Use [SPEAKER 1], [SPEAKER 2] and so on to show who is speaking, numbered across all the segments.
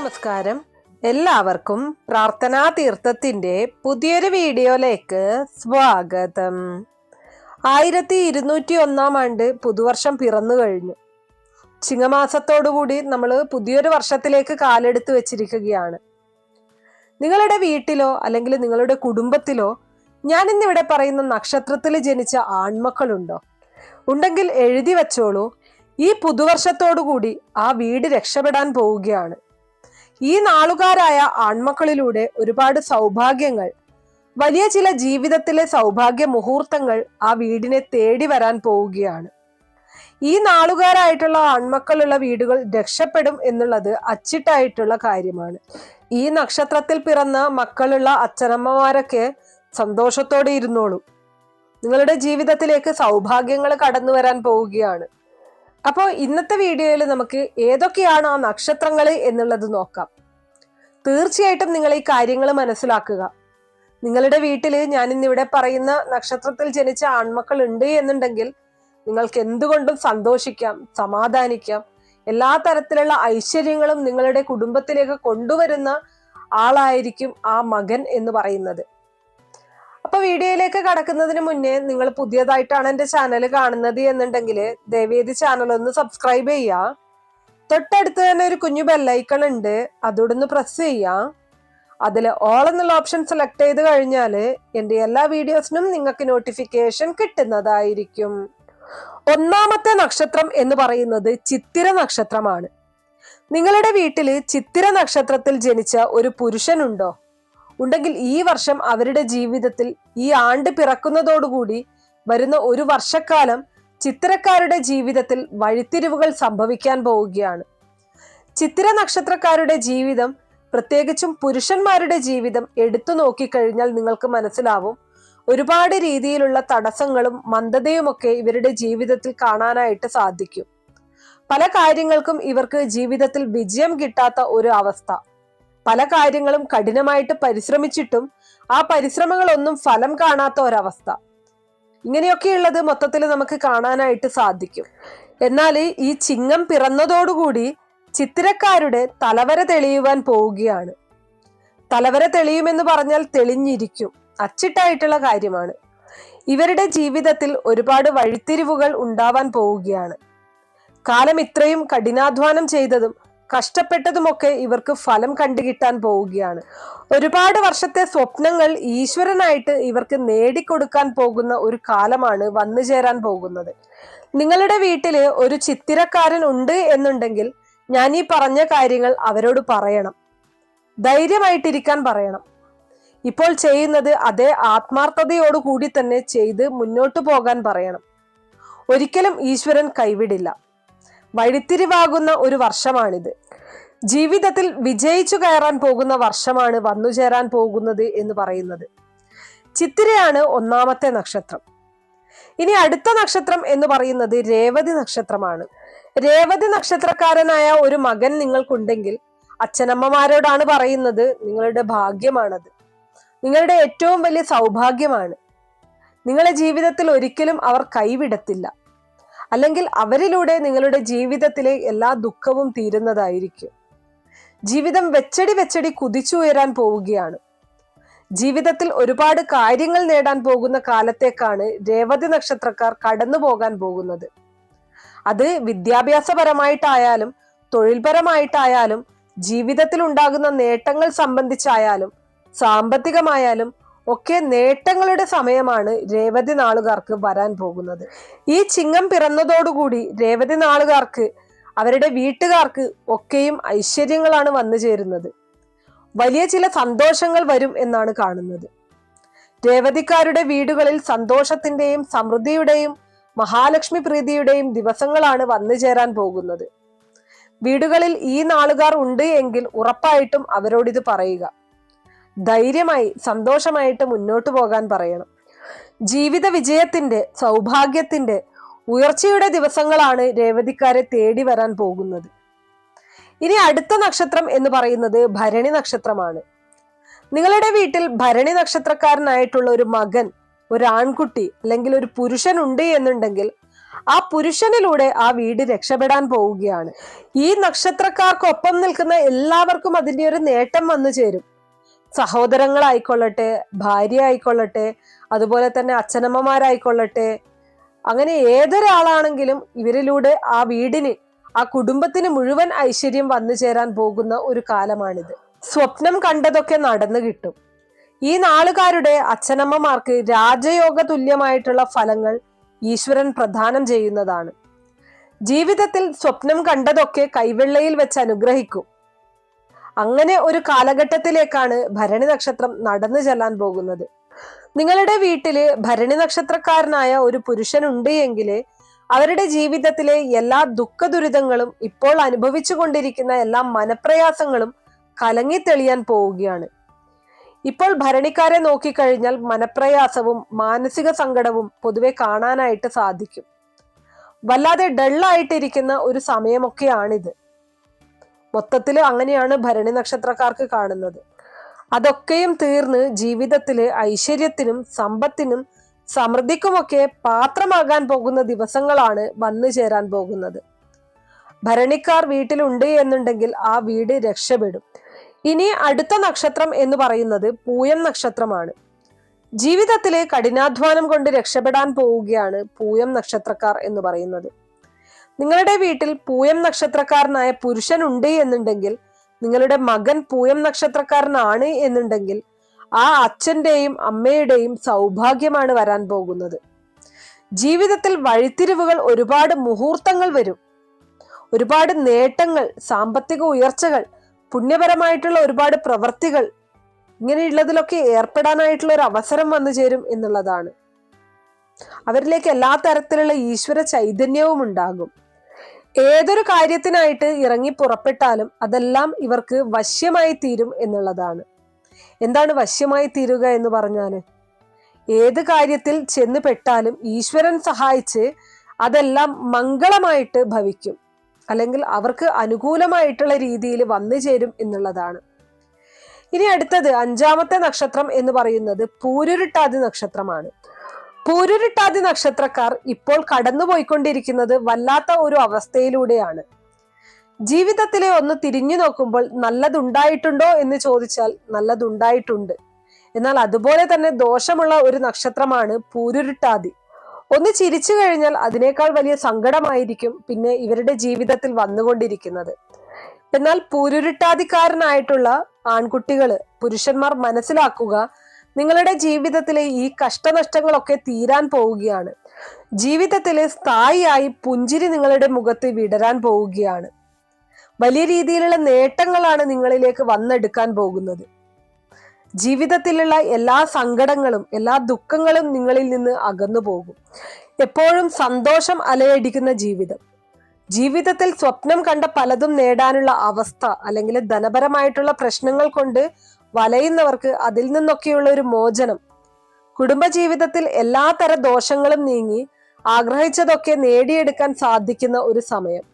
[SPEAKER 1] നമസ്കാരം. എല്ലാവർക്കും പ്രാർത്ഥനാ തീർത്ഥത്തിന്റെ പുതിയൊരു വീഡിയോയിലേക്ക് സ്വാഗതം. 1201 ആണ്ട് പുതുവർഷം പിറന്നു കഴിഞ്ഞു. ചിങ്ങമാസത്തോടുകൂടി നമ്മൾ പുതിയൊരു വർഷത്തിലേക്ക് കാലെടുത്ത് വെച്ചിരിക്കുകയാണ്. നിങ്ങളുടെ വീട്ടിലോ അല്ലെങ്കിൽ നിങ്ങളുടെ കുടുംബത്തിലോ ഞാൻ ഇന്നിവിടെ പറയുന്ന നക്ഷത്രത്തിൽ ജനിച്ച ആൺമക്കളുണ്ടോ? ഉണ്ടെങ്കിൽ എഴുതി വെച്ചോളൂ. ഈ പുതുവർഷത്തോടുകൂടി ആ വീട് രക്ഷപ്പെടാൻ പോവുകയാണ്. ഈ നാളുകാരായ ആൺമക്കളിലൂടെ ഒരുപാട് സൗഭാഗ്യങ്ങൾ, വലിയ ചില ജീവിതത്തിലെ സൗഭാഗ്യ മുഹൂർത്തങ്ങൾ ആ വീടിനെ തേടി വരാൻ പോവുകയാണ്. ഈ നാളുകാരായിട്ടുള്ള ആൺമക്കളുള്ള വീടുകൾ രക്ഷപ്പെടും എന്നുള്ളത് അച്ചിട്ടായിട്ടുള്ള കാര്യമാണ്. ഈ നക്ഷത്രത്തിൽ പിറന്ന മക്കളുള്ള അച്ഛനമ്മമാരൊക്കെ സന്തോഷത്തോടെ ഇരുന്നോളൂ. നിങ്ങളുടെ ജീവിതത്തിലേക്ക് സൗഭാഗ്യങ്ങൾ കടന്നു വരാൻ പോവുകയാണ്. അപ്പോൾ ഇന്നത്തെ വീഡിയോയിൽ നമുക്ക് ഏതൊക്കെയാണ് ആ നക്ഷത്രങ്ങൾ എന്നുള്ളത് നോക്കാം. തീർച്ചയായിട്ടും നിങ്ങൾ ഈ കാര്യങ്ങൾ മനസ്സിലാക്കുക. നിങ്ങളുടെ വീട്ടിൽ ഞാൻ ഇന്നിവിടെ പറയുന്ന നക്ഷത്രത്തിൽ ജനിച്ച ആൺമക്കൾ ഉണ്ട് എന്നുണ്ടെങ്കിൽ നിങ്ങൾക്ക് എന്തുകൊണ്ടും സന്തോഷിക്കാം, സമാധാനിക്കാം. എല്ലാ തരത്തിലുള്ള ഐശ്വര്യങ്ങളും നിങ്ങളുടെ കുടുംബത്തിലേക്ക് കൊണ്ടുവരുന്ന ആളായിരിക്കും ആ മകൻ എന്ന് പറയുന്നത്. അപ്പൊ വീഡിയോയിലേക്ക് കടക്കുന്നതിന് മുന്നേ നിങ്ങൾ പുതിയതായിട്ടാണ് എന്റെ ചാനൽ കാണുന്നത് എന്നുണ്ടെങ്കിൽ ദയവേദി ചാനൽ ഒന്ന് സബ്സ്ക്രൈബ് ചെയ്യുക. തൊട്ടടുത്ത് തന്നെ ഒരു കുഞ്ഞു ബെല്ലൈക്കൺ ഉണ്ട്, അതോടൊന്ന് പ്രസ് ചെയ്യാം. അതിൽ ഓൾ എന്നുള്ള ഓപ്ഷൻ സെലക്ട് ചെയ്ത് കഴിഞ്ഞാൽ എൻ്റെ എല്ലാ വീഡിയോസിനും നിങ്ങൾക്ക് നോട്ടിഫിക്കേഷൻ കിട്ടുന്നതായിരിക്കും. ഒന്നാമത്തെ നക്ഷത്രം എന്ന് പറയുന്നത് ചിത്തിര നക്ഷത്രമാണ്. നിങ്ങളുടെ വീട്ടിൽ ചിത്തിര നക്ഷത്രത്തിൽ ജനിച്ച ഒരു പുരുഷനുണ്ടോ? ഉണ്ടെങ്കിൽ ഈ വർഷം അവരുടെ ജീവിതത്തിൽ ഈ ആണ്ട് പിറക്കുന്നതോടുകൂടി വരുന്ന ഒരു വർഷക്കാലം ചിത്തിരക്കാരുടെ ജീവിതത്തിൽ വഴിത്തിരിവുകൾ സംഭവിക്കാൻ പോവുകയാണ്. ചിത്തിര നക്ഷത്രക്കാരുടെ ജീവിതം, പ്രത്യേകിച്ചും പുരുഷന്മാരുടെ ജീവിതം എടുത്തു നോക്കിക്കഴിഞ്ഞാൽ നിങ്ങൾക്ക് മനസ്സിലാവും, ഒരുപാട് രീതിയിലുള്ള തടസ്സങ്ങളും മന്ദതയുമൊക്കെ ഇവരുടെ ജീവിതത്തിൽ കാണാനായിട്ട് സാധിക്കും. പല കാര്യങ്ങൾക്കും ഇവർക്ക് ജീവിതത്തിൽ വിജയം കിട്ടാത്ത ഒരു അവസ്ഥ, പല കാര്യങ്ങളും കഠിനമായിട്ട് പരിശ്രമിച്ചിട്ടും ആ പരിശ്രമങ്ങളൊന്നും ഫലം കാണാത്ത ഒരവസ്ഥ, ഇങ്ങനെയൊക്കെയുള്ളത് മൊത്തത്തിൽ നമുക്ക് കാണാനായിട്ട് സാധിക്കും. എന്നാൽ ഈ ചിങ്ങം പിറന്നതോടുകൂടി ചിത്തിരക്കാരുടെ തലവര തെളിയുവാൻ പോവുകയാണ്. തലവര തെളിയുമെന്ന് പറഞ്ഞാൽ തെളിഞ്ഞിരിക്കും, അച്ചിട്ടായിട്ടുള്ള കാര്യമാണ്. ഇവരുടെ ജീവിതത്തിൽ ഒരുപാട് വഴിത്തിരിവുകൾ ഉണ്ടാവാൻ പോവുകയാണ്. കാലം ഇത്രയും കഠിനാധ്വാനം ചെയ്തതും കഷ്ടപ്പെട്ടതുമൊക്കെ ഇവർക്ക് ഫലം കണ്ടുകിട്ടാൻ പോവുകയാണ്. ഒരുപാട് വർഷത്തെ സ്വപ്നങ്ങൾ ഈശ്വരനായിട്ട് ഇവർക്ക് നേടിക്കൊടുക്കാൻ പോകുന്ന ഒരു കാലമാണ് വന്നു ചേരാൻ പോകുന്നത്. നിങ്ങളുടെ വീട്ടില് ഒരു ചിത്തിരക്കാരൻ ഉണ്ട് എന്നുണ്ടെങ്കിൽ ഞാൻ ഈ പറഞ്ഞ കാര്യങ്ങൾ അവരോട് പറയണം, ധൈര്യമായിട്ടിരിക്കാൻ പറയണം. ഇപ്പോൾ ചെയ്യുന്നത് അതേ ആത്മാർത്ഥതയോടുകൂടി തന്നെ ചെയ്ത് മുന്നോട്ടു പോകാൻ പറയണം. ഒരിക്കലും ഈശ്വരൻ കൈവിടില്ല. വഴിത്തിരിവാകുന്ന ഒരു വർഷമാണിത്. ജീവിതത്തിൽ വിജയിച്ചു കയറാൻ പോകുന്ന വർഷമാണ് വന്നു ചേരാൻ പോകുന്നത് എന്ന് പറയുന്നത്. ചിത്തിരയാണ് ഒന്നാമത്തെ നക്ഷത്രം. ഇനി അടുത്ത നക്ഷത്രം എന്ന് പറയുന്നത് രേവതി നക്ഷത്രമാണ്. രേവതി നക്ഷത്രക്കാരനായ ഒരു മകൻ നിങ്ങൾക്കുണ്ടെങ്കിൽ അച്ഛനമ്മമാരോടാണ് പറയുന്നത്, നിങ്ങളുടെ ഭാഗ്യമാണത്, നിങ്ങളുടെ ഏറ്റവും വലിയ സൗഭാഗ്യമാണ്. നിങ്ങളുടെ ജീവിതത്തിൽ ഒരിക്കലും അവർ കൈവിടത്തില്ല. അല്ലെങ്കിൽ അവരിലൂടെ നിങ്ങളുടെ ജീവിതത്തിലെ എല്ലാ ദുഃഖവും തീരുന്നതായിരിക്കും. ജീവിതം വെച്ചടി കുതിച്ചുയരാൻ പോവുകയാണ്. ജീവിതത്തിൽ ഒരുപാട് കാര്യങ്ങൾ നേടാൻ പോകുന്ന കാലത്തേക്കാണ് രേവതി നക്ഷത്രക്കാർ കടന്നു പോകാൻ പോകുന്നത്. അത് വിദ്യാഭ്യാസപരമായിട്ടായാലും തൊഴിൽപരമായിട്ടായാലും ജീവിതത്തിൽ ഉണ്ടാകുന്ന നേട്ടങ്ങൾ സംബന്ധിച്ചായാലും സാമ്പത്തികമായാലും ഒക്കെ നേട്ടങ്ങളുടെ സമയമാണ് രേവതി നാളുകാർക്ക് വരാൻ പോകുന്നത്. ഈ ചിങ്ങം പിറന്നതോടുകൂടി രേവതി നാളുകാർക്ക്, അവരുടെ വീട്ടുകാർക്ക് ഒക്കെയും ഐശ്വര്യങ്ങളാണ് വന്നു ചേരുന്നത്. വലിയ ചില സന്തോഷങ്ങൾ വരും എന്നാണ് കാണുന്നത്. രേവതിക്കാരുടെ വീടുകളിൽ സന്തോഷത്തിന്റെയും സമൃദ്ധിയുടെയും മഹാലക്ഷ്മി പ്രീതിയുടെയും ദിവസങ്ങളാണ് വന്നു ചേരാൻ പോകുന്നത്. വീടുകളിൽ ഈ നാളുകാർ ഉണ്ട് എങ്കിൽ ഉറപ്പായിട്ടും അവരോടിത് പറയുക. ധൈര്യമായി സന്തോഷമായിട്ട് മുന്നോട്ട് പോകാൻ പറയണം. ജീവിത വിജയത്തിന്റെ, സൗഭാഗ്യത്തിന്റെ, ഉയർച്ചയുടെ ദിവസങ്ങളാണ് രേവതിക്കാരെ തേടി വരാൻ പോകുന്നത്. ഇനി അടുത്ത നക്ഷത്രം എന്ന് പറയുന്നത് ഭരണി നക്ഷത്രമാണ്. നിങ്ങളുടെ വീട്ടിൽ ഭരണി നക്ഷത്രക്കാരനായിട്ടുള്ള ഒരു മകൻ, ഒരു ആൺകുട്ടി അല്ലെങ്കിൽ ഒരു പുരുഷൻ ഉണ്ട് എന്നുണ്ടെങ്കിൽ ആ പുരുഷനിലൂടെ ആ വീട് രക്ഷപ്പെടാൻ പോവുകയാണ്. ഈ നക്ഷത്രക്കാർക്കൊപ്പം നിൽക്കുന്ന എല്ലാവർക്കും അതിന്റെ ഒരു നേട്ടം വന്നു ചേരും. സഹോദരങ്ങളായിക്കൊള്ളട്ടെ, ഭാര്യ ആയിക്കൊള്ളട്ടെ, അതുപോലെ തന്നെ അച്ഛനമ്മമാരായിക്കൊള്ളട്ടെ, അങ്ങനെ ഏതൊരാളാണെങ്കിലും ഇവരിലൂടെ ആ വീടിന്, ആ കുടുംബത്തിന് മുഴുവൻ ഐശ്വര്യം വന്നു ചേരാൻ പോകുന്ന ഒരു കാലമാണിത്. സ്വപ്നം കണ്ടതൊക്കെ നടന്നു കിട്ടും. ഈ നാളുകാരുടെ അച്ഛനമ്മമാർക്ക് രാജയോഗ തുല്യമായിട്ടുള്ള ഫലങ്ങൾ ഈശ്വരൻ പ്രദാനം ചെയ്യുന്നതാണ്. ജീവിതത്തിൽ സ്വപ്നം കണ്ടതൊക്കെ കൈവെള്ളയിൽ വെച്ച് അനുഗ്രഹിക്കും. അങ്ങനെ ഒരു കാലഘട്ടത്തിലേക്കാണ് ഭരണി നക്ഷത്രം നടന്നു ചെല്ലാൻ പോകുന്നത്. നിങ്ങളുടെ വീട്ടില് ഭരണി നക്ഷത്രക്കാരനായ ഒരു പുരുഷനുണ്ട് എങ്കിൽ അവരുടെ ജീവിതത്തിലെ എല്ലാ ദുഃഖ ദുരിതങ്ങളും, ഇപ്പോൾ അനുഭവിച്ചു കൊണ്ടിരിക്കുന്ന എല്ലാ മനപ്രയാസങ്ങളും കലങ്ങിത്തെളിയാൻ പോവുകയാണ്. ഇപ്പോൾ ഭരണിക്കാരെ നോക്കിക്കഴിഞ്ഞാൽ മനപ്രയാസവും മാനസിക സങ്കടവും പൊതുവെ കാണാനായിട്ട് സാധിക്കും. വല്ലാതെ ഡള്ളായിട്ടിരിക്കുന്ന ഒരു സമയമൊക്കെയാണിത്. മൊത്തത്തിൽ അങ്ങനെയാണ് ഭരണി നക്ഷത്രക്കാർക്ക് കാണുന്നത്. അതൊക്കെയും തീർന്ന് ജീവിതത്തില് ഐശ്വര്യത്തിനും സമ്പത്തിനും സമൃദ്ധിക്കുമൊക്കെ പാത്രമാകാൻ പോകുന്ന ദിവസങ്ങളാണ് വന്നു ചേരാൻ പോകുന്നത്. ഭരണിക്കാർ വീട്ടിലുണ്ട് എന്നുണ്ടെങ്കിൽ ആ വീട് രക്ഷപ്പെടും. ഇനി അടുത്ത നക്ഷത്രം എന്ന് പറയുന്നത് പൂയം നക്ഷത്രമാണ്. ജീവിതത്തിലെ കഠിനാധ്വാനം കൊണ്ട് രക്ഷപ്പെടാൻ പോവുകയാണ് പൂയം നക്ഷത്രക്കാർ എന്ന് പറയുന്നത്. നിങ്ങളുടെ വീട്ടിൽ പൂയം നക്ഷത്രക്കാരനായ പുരുഷനുണ്ട് എന്നുണ്ടെങ്കിൽ, നിങ്ങളുടെ മകൻ പൂയം നക്ഷത്രക്കാരനാണ് എന്നുണ്ടെങ്കിൽ, ആ അച്ഛന്റെയും അമ്മയുടെയും സൗഭാഗ്യമാണ് വരാൻ പോകുന്നത്. ജീവിതത്തിൽ വഴിത്തിരിവുകൾ, ഒരുപാട് മുഹൂർത്തങ്ങൾ വരും. ഒരുപാട് നേട്ടങ്ങൾ, സാമ്പത്തിക ഉയർച്ചകൾ, പുണ്യപരമായിട്ടുള്ള ഒരുപാട് പ്രവൃത്തികൾ, ഇങ്ങനെയുള്ളതിലൊക്കെ ഏർപ്പെടാനായിട്ടുള്ള ഒരു അവസരം വന്നു ചേരും എന്നുള്ളതാണ്. അവരിലേക്ക് എല്ലാ തരത്തിലുള്ള ഈശ്വര ചൈതന്യവും ഉണ്ടാകും. ഏതൊരു കാര്യത്തിനായിട്ട് ഇറങ്ങി പുറപ്പെട്ടാലും അതെല്ലാം ഇവർക്ക് വശ്യമായി തീരും എന്നുള്ളതാണ്. എന്താണ് വശ്യമായി തീരുക എന്ന് പറഞ്ഞാല്, ഏത് കാര്യത്തിൽ ചെന്ന് പെട്ടാലും ഈശ്വരൻ സഹായിച്ച് അതെല്ലാം മംഗളമായിട്ട് ഭവിക്കും, അല്ലെങ്കിൽ അവർക്ക് അനുകൂലമായിട്ടുള്ള രീതിയിൽ വന്നു ചേരും എന്നുള്ളതാണ്. ഇനി അടുത്തത് 5ാമത്തെ നക്ഷത്രം എന്ന് പറയുന്നത് പൂരുരുട്ടാതി നക്ഷത്രമാണ്. പൂരുരുട്ടാതി നക്ഷത്രക്കാർ ഇപ്പോൾ കടന്നുപോയിക്കൊണ്ടിരിക്കുന്നത് വല്ലാത്ത ഒരു അവസ്ഥയിലൂടെയാണ്. ജീവിതത്തിലെ ഒന്ന് തിരിഞ്ഞു നോക്കുമ്പോൾ നല്ലതുണ്ടായിട്ടുണ്ടോ എന്ന് ചോദിച്ചാൽ നല്ലതുണ്ടായിട്ടുണ്ട്. എന്നാൽ അതുപോലെ തന്നെ ദോഷമുള്ള ഒരു നക്ഷത്രമാണ് പൂരുരുട്ടാതി. ഒന്ന് ചിരിച്ചു കഴിഞ്ഞാൽ അതിനേക്കാൾ വലിയ സങ്കടമായിരിക്കും പിന്നെ ഇവരുടെ ജീവിതത്തിൽ വന്നുകൊണ്ടിരിക്കുന്നത്. എന്നാൽ പൂരുരുട്ടാതിക്കാരനായിട്ടുള്ള ആൺകുട്ടികള്, പുരുഷന്മാർ മനസ്സിലാക്കുക, നിങ്ങളുടെ ജീവിതത്തിലെ ഈ കഷ്ടനഷ്ടങ്ങളൊക്കെ തീരാൻ പോവുകയാണ്. ജീവിതത്തിലെ സ്ഥായിയായി പുഞ്ചിരി നിങ്ങളുടെ മുഖത്ത് വിടരാൻ പോവുകയാണ്. വലിയ രീതിയിലുള്ള നേട്ടങ്ങളാണ് നിങ്ങളിലേക്ക് വന്നെടുക്കാൻ പോകുന്നത്. ജീവിതത്തിലുള്ള എല്ലാ സങ്കടങ്ങളും, എല്ലാ ദുഃഖങ്ങളും നിങ്ങളിൽ നിന്ന് അകന്നു പോകും. എപ്പോഴും സന്തോഷം അലയടിക്കുന്ന ജീവിതം. ജീവിതത്തിൽ സ്വപ്നം കണ്ട പലതും നേടാനുള്ള അവസ്ഥ, അല്ലെങ്കിൽ ധനപരമായിട്ടുള്ള പ്രശ്നങ്ങൾ കൊണ്ട് വലയുന്നവർക്ക് അതിൽ നിന്നൊക്കെയുള്ള ഒരു മോചനം, കുടുംബജീവിതത്തിൽ എല്ലാ തര ദോഷങ്ങളും നീങ്ങി ആഗ്രഹിച്ചതൊക്കെ നേടിയെടുക്കാൻ സാധിക്കുന്ന ഒരു സമയം.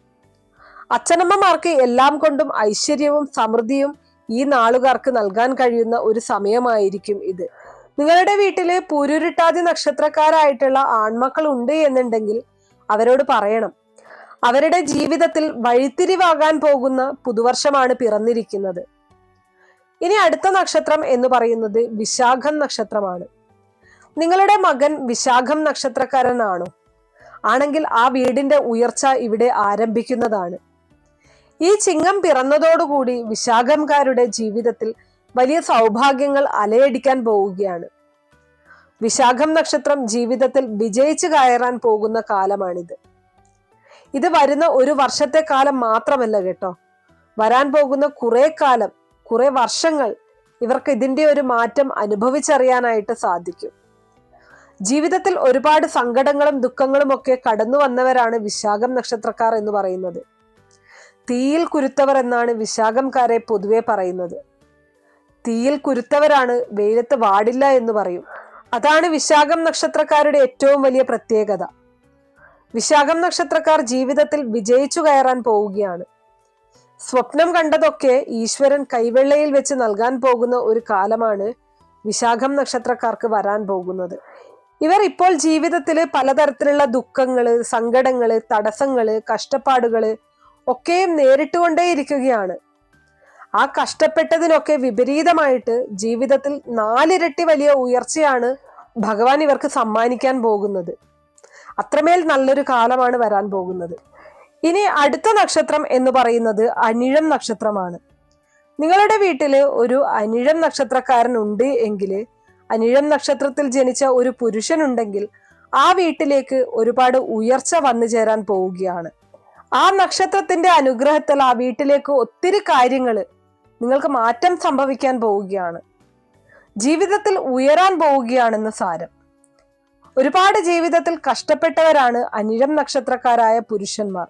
[SPEAKER 1] അച്ഛനമ്മമാർക്ക് എല്ലാം കൊണ്ടും ഐശ്വര്യവും സമൃദ്ധിയും ഈ നാളുകാർക്ക് നൽകാൻ കഴിയുന്ന ഒരു സമയമായിരിക്കും ഇത്. നിങ്ങളുടെ വീട്ടില് പൂരുരുട്ടാതി നക്ഷത്രക്കാരായിട്ടുള്ള ആൺമക്കൾ ഉണ്ട് എന്നുണ്ടെങ്കിൽ അവരോട് പറയണം, അവരുടെ ജീവിതത്തിൽ വഴിത്തിരിവാകാൻ പോകുന്ന പുതുവർഷമാണ് പിറന്നിരിക്കുന്നത്. ഇനി അടുത്ത നക്ഷത്രം എന്ന് പറയുന്നത് വിശാഖം നക്ഷത്രമാണ്. നിങ്ങളുടെ മകൻ വിശാഖം നക്ഷത്രക്കാരനാണോ? ആണെങ്കിൽ ആ വീടിന്റെ ഉയർച്ച ഇവിടെ ആരംഭിക്കുന്നതാണ്. ഈ ചിങ്ങം പിറന്നതോടുകൂടി വിശാഖംകാരുടെ ജീവിതത്തിൽ വലിയ സൗഭാഗ്യങ്ങൾ അലയടിക്കാൻ പോവുകയാണ്. വിശാഖം നക്ഷത്രം ജീവിതത്തിൽ വിജയിച്ചു കയറാൻ പോകുന്ന കാലമാണിത്. ഇത് വരുന്ന ഒരു വർഷത്തെ കാലം മാത്രമല്ല കേട്ടോ, വരാൻ പോകുന്ന കുറെ വർഷങ്ങൾ ഇവർക്ക് ഇതിന്റെ ഒരു മാറ്റം അനുഭവിച്ചറിയാനായിട്ട് സാധിക്കും. ജീവിതത്തിൽ ഒരുപാട് സങ്കടങ്ങളും ദുഃഖങ്ങളും ഒക്കെ കടന്നു വന്നവരാണ് വിശാഖം നക്ഷത്രക്കാർ എന്ന് പറയുന്നത്. തീയിൽ കുരുത്തവർ എന്നാണ് വിശാഖംകാരെ പൊതുവെ പറയുന്നത്. തീയിൽ കുരുത്തവരാണ്, വെയിലത്ത് വാടില്ല എന്ന് പറയും. അതാണ് വിശാഖം നക്ഷത്രക്കാരുടെ ഏറ്റവും വലിയ പ്രത്യേകത. വിശാഖം നക്ഷത്രക്കാർ ജീവിതത്തിൽ വിജയിച്ചു കയറാൻ പോവുകയാണ്. സ്വപ്നം കണ്ടതൊക്കെ ഈശ്വരൻ കൈവെള്ളയിൽ വെച്ച് നൽകാൻ പോകുന്ന ഒരു കാലമാണ് വിശാഖം നക്ഷത്രക്കാർക്ക് വരാൻ പോകുന്നത്. ഇവർ ഇപ്പോൾ ജീവിതത്തിൽ പലതരത്തിലുള്ള ദുഃഖങ്ങള്, സങ്കടങ്ങള്, തടസ്സങ്ങള്, കഷ്ടപ്പാടുകള് ഒക്കെയും നേരിട്ടുകൊണ്ടേയിരിക്കുകയാണ്. ആ കഷ്ടപ്പെട്ടതിനൊക്കെ വിപരീതമായിട്ട് ജീവിതത്തിൽ 4 ഇരട്ടി വലിയ ഉയർച്ചയാണ് ഭഗവാൻ ഇവർക്ക് സമ്മാനിക്കാൻ പോകുന്നത്. അത്രമേൽ നല്ലൊരു കാലമാണ് വരാൻ പോകുന്നത്. ഇനി അടുത്ത നക്ഷത്രം എന്ന് പറയുന്നത് അനിഴം നക്ഷത്രമാണ്. നിങ്ങളുടെ വീട്ടില് ഒരു അനിഴം നക്ഷത്രക്കാരൻ ഉണ്ട് എങ്കിൽ, അനിഴം നക്ഷത്രത്തിൽ ജനിച്ച ഒരു പുരുഷനുണ്ടെങ്കിൽ ആ വീട്ടിലേക്ക് ഒരുപാട് ഉയർച്ച വന്നു ചേരാൻ പോവുകയാണ്. ആ നക്ഷത്രത്തിന്റെ അനുഗ്രഹത്തിൽ ആ വീട്ടിലേക്ക് ഒത്തിരി കാര്യങ്ങള് നിങ്ങൾക്ക് മാറ്റം സംഭവിക്കാൻ പോവുകയാണ്. ജീവിതത്തിൽ ഉയരാൻ പോവുകയാണെന്ന് സാരം. ഒരുപാട് ജീവിതത്തിൽ കഷ്ടപ്പെട്ടവരാണ് അനിഴം നക്ഷത്രക്കാരായ പുരുഷന്മാർ.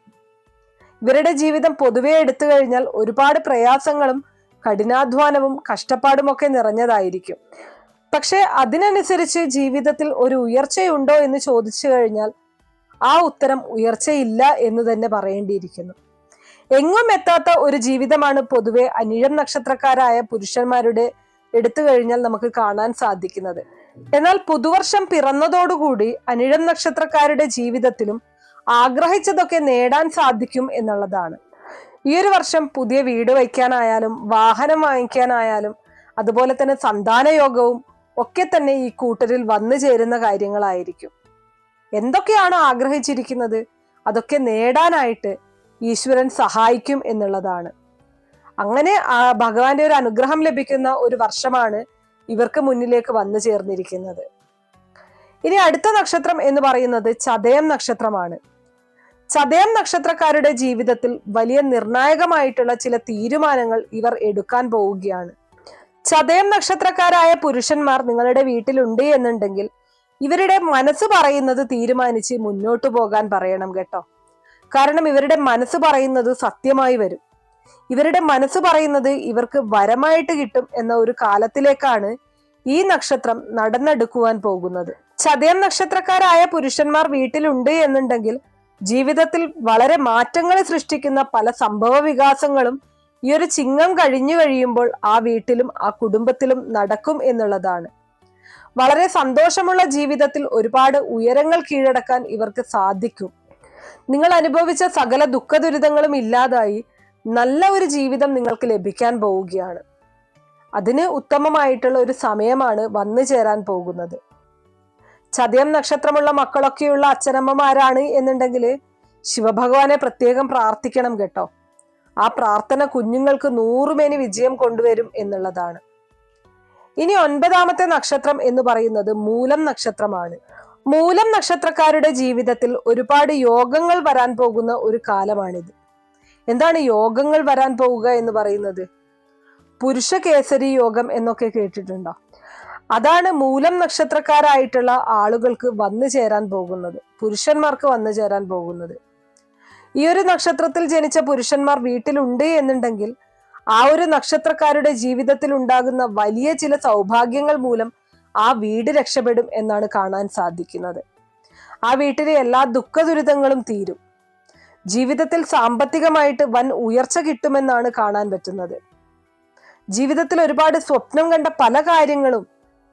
[SPEAKER 1] ഇവരുടെ ജീവിതം പൊതുവെ എടുത്തു കഴിഞ്ഞാൽ ഒരുപാട് പ്രയാസങ്ങളും കഠിനാധ്വാനവും കഷ്ടപ്പാടുമൊക്കെ നിറഞ്ഞതായിരിക്കും. പക്ഷെ അതിനനുസരിച്ച് ജീവിതത്തിൽ ഒരു ഉയർച്ചയുണ്ടോ എന്ന് ചോദിച്ചു കഴിഞ്ഞാൽ ആ ഉത്തരം ഉയർച്ചയില്ല എന്ന് തന്നെ പറയേണ്ടിയിരിക്കുന്നു. എങ്ങും എത്താത്ത ഒരു ജീവിതമാണ് പൊതുവെ അനിഴം നക്ഷത്രക്കാരായ പുരുഷന്മാരുടെ എടുത്തു കഴിഞ്ഞാൽ നമുക്ക് കാണാൻ സാധിക്കുന്നത്. എന്നാൽ പുതുവർഷം പിറന്നതോടുകൂടി അനിഴം നക്ഷത്രക്കാരുടെ ജീവിതത്തിലും ആഗ്രഹിച്ചതൊക്കെ നേടാൻ സാധിക്കും എന്നുള്ളതാണ്. ഈ ഒരു വർഷം പുതിയ വീട് വയ്ക്കാനായാലും വാഹനം വാങ്ങിക്കാനായാലും അതുപോലെ തന്നെ സന്താനയോഗവും ഒക്കെ തന്നെ ഈ കൂട്ടരിൽ വന്നു ചേരുന്ന കാര്യങ്ങളായിരിക്കും. എന്തൊക്കെയാണ് ആഗ്രഹിച്ചിരിക്കുന്നത് അതൊക്കെ നേടാനായിട്ട് ഈശ്വരൻ സഹായിക്കും എന്നുള്ളതാണ്. അങ്ങനെ ഭഗവാന്റെ ഒരു അനുഗ്രഹം ലഭിക്കുന്ന ഒരു വർഷമാണ് ഇവർക്ക് മുന്നിലേക്ക് വന്നു ചേർന്നിരിക്കുന്നത്. ഇനി അടുത്ത നക്ഷത്രം എന്ന് പറയുന്നത് ചതയം നക്ഷത്രമാണ്. ചതയം നക്ഷത്രക്കാരുടെ ജീവിതത്തിൽ വലിയ നിർണായകമായിട്ടുള്ള ചില തീരുമാനങ്ങൾ ഇവർ എടുക്കാൻ പോവുകയാണ്. ചതയം നക്ഷത്രക്കാരായ പുരുഷന്മാർ നിങ്ങളുടെ വീട്ടിലുണ്ട് എന്നുണ്ടെങ്കിൽ ഇവരുടെ മനസ്സ് പറയുന്നത് തീരുമാനിച്ച് മുന്നോട്ടു പോകാൻ പറയണം കേട്ടോ. കാരണം ഇവരുടെ മനസ്സ് പറയുന്നത് സത്യമായി വരും. ഇവരുടെ മനസ്സ് പറയുന്നത് ഇവർക്ക് വരമായിട്ട് കിട്ടും എന്ന ഒരു കാലത്തിലേക്കാണ് ഈ നക്ഷത്രം നടന്നെടുക്കുവാൻ പോകുന്നത്. ചതയം നക്ഷത്രക്കാരായ പുരുഷന്മാർ വീട്ടിലുണ്ട് എന്നുണ്ടെങ്കിൽ ജീവിതത്തിൽ വളരെ മാറ്റങ്ങൾ സൃഷ്ടിക്കുന്ന പല സംഭവ വികാസങ്ങളും ഈ ഒരു ചിങ്ങം കഴിഞ്ഞു കഴിയുമ്പോൾ ആ വീട്ടിലും ആ കുടുംബത്തിലും നടക്കും എന്നുള്ളതാണ്. വളരെ സന്തോഷമുള്ള ജീവിതത്തിൽ ഒരുപാട് ഉയരങ്ങൾ കീഴടക്കാൻ ഇവർക്ക് സാധിക്കും. നിങ്ങൾ അനുഭവിച്ച സകല ദുഃഖ ദുരിതങ്ങളും ഇല്ലാതായി നല്ല ഒരു ജീവിതം നിങ്ങൾക്ക് ലഭിക്കാൻ പോവുകയാണ്. അതിന് ഉത്തമമായിട്ടുള്ള ഒരു സമയമാണ് വന്നു ചേരാൻ പോകുന്നത്. ചതയം നക്ഷത്രമുള്ള മക്കളൊക്കെയുള്ള അച്ഛനമ്മമാരാണ് എന്നുണ്ടെങ്കിൽ ശിവഭഗവാനെ പ്രത്യേകം പ്രാർത്ഥിക്കണം കേട്ടോ. ആ പ്രാർത്ഥന കുഞ്ഞുങ്ങൾക്ക് 100 മേനി വിജയം കൊണ്ടുവരും എന്നുള്ളതാണ്. ഇനി 9ാമത്തെ നക്ഷത്രം എന്ന് പറയുന്നത് മൂലം നക്ഷത്രമാണ്. മൂലം നക്ഷത്രക്കാരുടെ ജീവിതത്തിൽ ഒരുപാട് യോഗങ്ങൾ വരാൻ പോകുന്ന ഒരു കാലമാണിത്. എന്താണ് യോഗങ്ങൾ വരാൻ പോവുക എന്ന് പറയുന്നത്? പുരുഷ കേസരി യോഗം എന്നൊക്കെ കേട്ടിട്ടുണ്ടോ? അതാണ് മൂലം നക്ഷത്രക്കാരായിട്ടുള്ള ആളുകൾക്ക് വന്നു ചേരാൻ പോകുന്നത്, പുരുഷന്മാർക്ക് വന്നു ചേരാൻ പോകുന്നത്. ഈ ഒരു നക്ഷത്രത്തിൽ ജനിച്ച പുരുഷന്മാർ വീട്ടിലുണ്ട് എന്നുണ്ടെങ്കിൽ ആ ഒരു നക്ഷത്രക്കാരുടെ ജീവിതത്തിൽ ഉണ്ടാകുന്ന വലിയ ചില സൗഭാഗ്യങ്ങൾ മൂലം ആ വീട് രക്ഷപ്പെടും എന്നാണ് കാണാൻ സാധിക്കുന്നത്. ആ വീട്ടിലെ എല്ലാ ദുഃഖ ദുരിതങ്ങളും തീരും. ജീവിതത്തിൽ സാമ്പത്തികമായിട്ട് വൻ ഉയർച്ച കിട്ടുമെന്നാണ് കാണാൻ പറ്റുന്നത്. ജീവിതത്തിൽ ഒരുപാട് സ്വപ്നം കണ്ട പല കാര്യങ്ങളും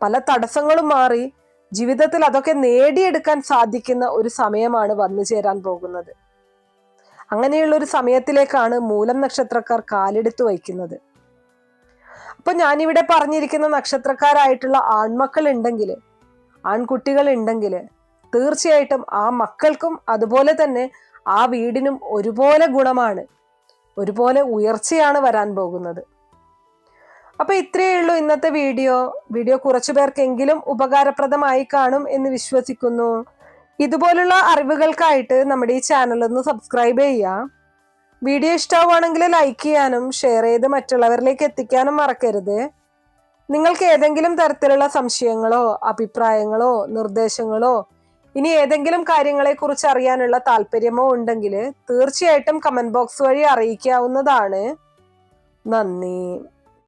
[SPEAKER 1] പല തടസ്സങ്ങളും മാറി ജീവിതത്തിൽ അതൊക്കെ നേടിയെടുക്കാൻ സാധിക്കുന്ന ഒരു സമയമാണ് വന്നു ചേരാൻ പോകുന്നത്. അങ്ങനെയുള്ള ഒരു സമയത്തിലേക്കാണ് മൂലം നക്ഷത്രക്കാർ കാലെടുത്ത് വയ്ക്കുന്നത്. അപ്പൊ ഞാനിവിടെ പറഞ്ഞിരിക്കുന്ന നക്ഷത്രക്കാരായിട്ടുള്ള ആൺമക്കൾ ഉണ്ടെങ്കിൽ, ആൺകുട്ടികൾ ഉണ്ടെങ്കിൽ തീർച്ചയായിട്ടും ആ മക്കൾക്കും അതുപോലെ തന്നെ ആ വീടിനും ഒരുപോലെ ഗുണമാണ്, ഒരുപോലെ ഉയർച്ചയാണ് വരാൻ പോകുന്നത്. അപ്പൊ ഇത്രയേ ഉള്ളൂ ഇന്നത്തെ വീഡിയോ കുറച്ചു പേർക്കെങ്കിലും ഉപകാരപ്രദമായി കാണും എന്ന് വിശ്വസിക്കുന്നു. ഇതുപോലുള്ള അറിവുകൾക്കായിട്ട് നമ്മുടെ ഈ ചാനൽ ഒന്ന് സബ്സ്ക്രൈബ് ചെയ്യാം. വീഡിയോ ഇഷ്ടമാവുകയാണെങ്കിൽ ലൈക്ക് ചെയ്യാനും ഷെയർ ചെയ്ത് മറ്റുള്ളവരിലേക്ക് എത്തിക്കാനും മറക്കരുത്. നിങ്ങൾക്ക് ഏതെങ്കിലും തരത്തിലുള്ള സംശയങ്ങളോ അഭിപ്രായങ്ങളോ നിർദ്ദേശങ്ങളോ ഇനി ഏതെങ്കിലും കാര്യങ്ങളെ കുറിച്ച് അറിയാനുള്ള താല്പര്യമോ ഉണ്ടെങ്കിൽ തീർച്ചയായിട്ടും കമന്റ് ബോക്സ് വഴി അറിയിക്കാവുന്നതാണ്. നന്ദി.